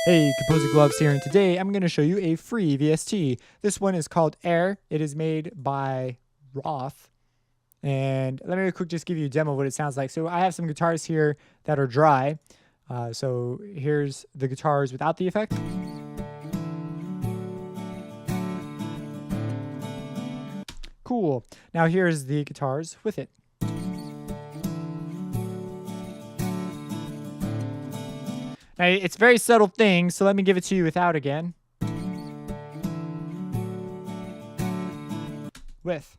Hey, Composer Gloves here, and today I'm going to show you a free VST. This one is called Air. It is made by Roth. And let me real quick just give you a demo of what it sounds like. So I have some guitars here that are dry. So here's the guitars without the effect. Cool. Now here's the guitars with it. Now, it's a very subtle thing, so let me give it to you without again. With.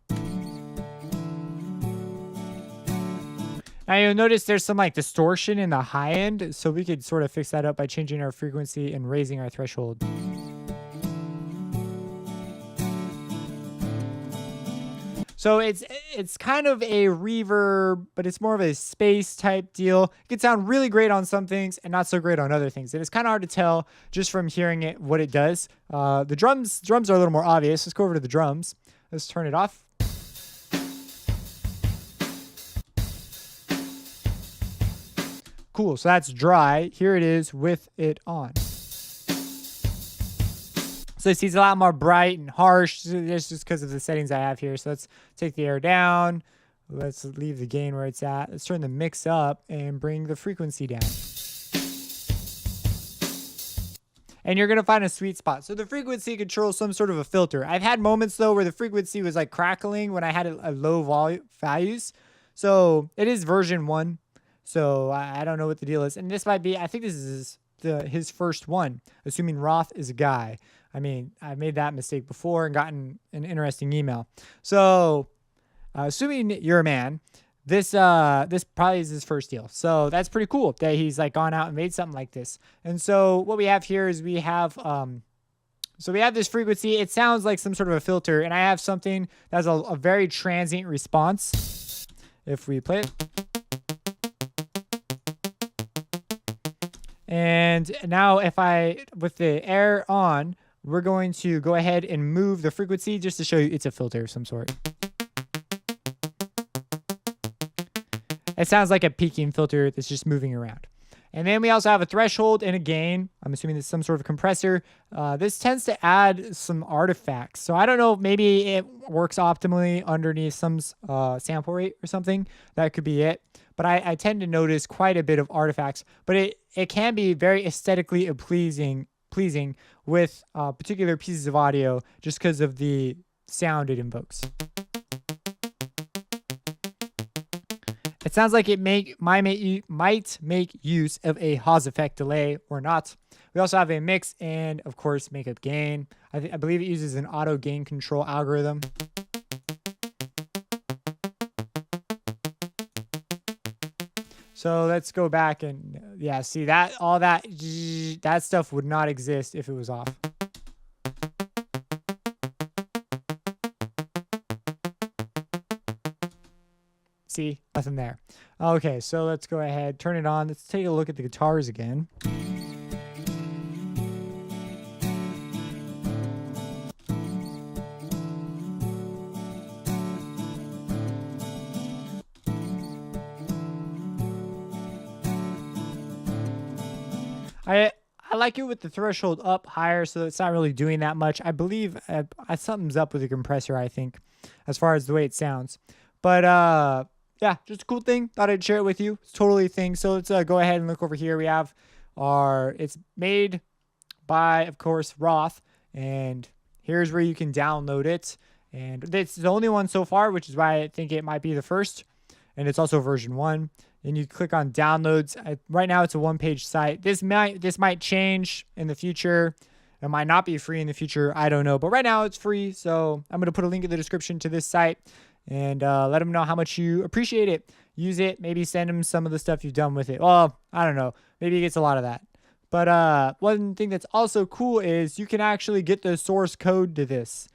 Now you'll notice there's some like distortion in the high end, so we could sort of fix that up by changing our frequency and raising our threshold. So it's kind of a reverb, but it's more of a space type deal. It can sound really great on some things and not so great on other things. And it's kind of hard to tell just from hearing it what it does. The drums are a little more obvious. Let's go over to the drums. Let's turn it off. Cool, so that's dry. Here it is with it on. So it seems a lot more bright and harsh. That's just because of the settings I have here. So let's take the air down. Let's leave the gain where it's at. Let's turn the mix up and bring the frequency down. And you're going to find a sweet spot. So the frequency controls some sort of a filter. I've had moments, though, where the frequency was like crackling when I had a low values. So it is version 1. So I don't know what the deal is. And this might be, I think this is his first one, assuming Roth is a guy. I mean, I've made that mistake before and gotten an interesting email. So assuming you're a man, this probably is his first deal. So that's pretty cool that he's like gone out and made something like this. And so what we have here is we have this frequency. It sounds like some sort of a filter, and I have something that's a very transient response. If we play it. And now with the air on, we're going to go ahead and move the frequency just to show you it's a filter of some sort. It sounds like a peaking filter that's just moving around. And then we also have a threshold and a gain. I'm assuming this is some sort of compressor. This tends to add some artifacts. So I don't know, maybe it works optimally underneath some sample rate or something. That could be it. But I tend to notice quite a bit of artifacts. But it can be very aesthetically pleasing with particular pieces of audio just because of the sound it invokes. It sounds like it might make use of a Haas effect delay or not. We also have a mix and, of course, makeup gain. I believe it uses an auto gain control algorithm. So let's go back and see that all that stuff would not exist if it was off. See, nothing there. Okay, so let's go ahead, turn it on. Let's take a look at the guitars again. I like it with the threshold up higher, so it's not really doing that much. I believe something's up with the compressor, I think, as far as the way it sounds. But yeah, just a cool thing. Thought I'd share it with you. It's totally a thing. So let's go ahead and look over here. We have it's made by, of course, Roth. And here's where you can download it. And it's the only one so far, which is why I think it might be the first. And it's also version 1. And you click on downloads. Right now it's a one-page site. This might change in the future. It might not be free in the future. I don't know. But right now it's free. So I'm going to put a link in the description to this site. And let them know how much you appreciate it. Use it. Maybe send them some of the stuff you've done with it. Well, I don't know. Maybe it gets a lot of that. But one thing that's also cool is you can actually get the source code to this.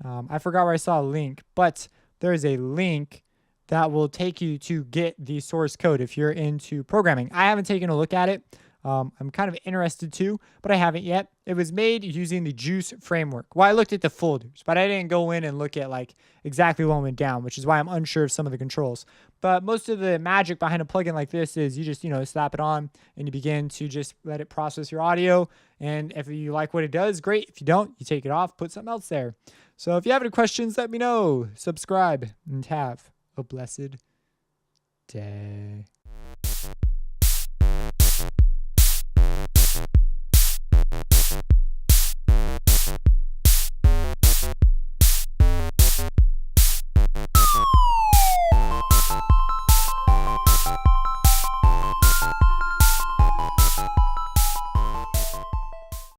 I forgot where I saw a link. But there's a link that will take you to get the source code if you're into programming. I haven't taken a look at it. I'm kind of interested to, but I haven't yet. It was made using the Juice framework. Well, I looked at the folders, but I didn't go in and look at like exactly what went down, which is why I'm unsure of some of the controls. But most of the magic behind a plugin like this is you just, slap it on and you begin to just let it process your audio. And if you like what it does, great. If you don't, you take it off, put something else there. So if you have any questions, let me know. Subscribe and have a blessed day.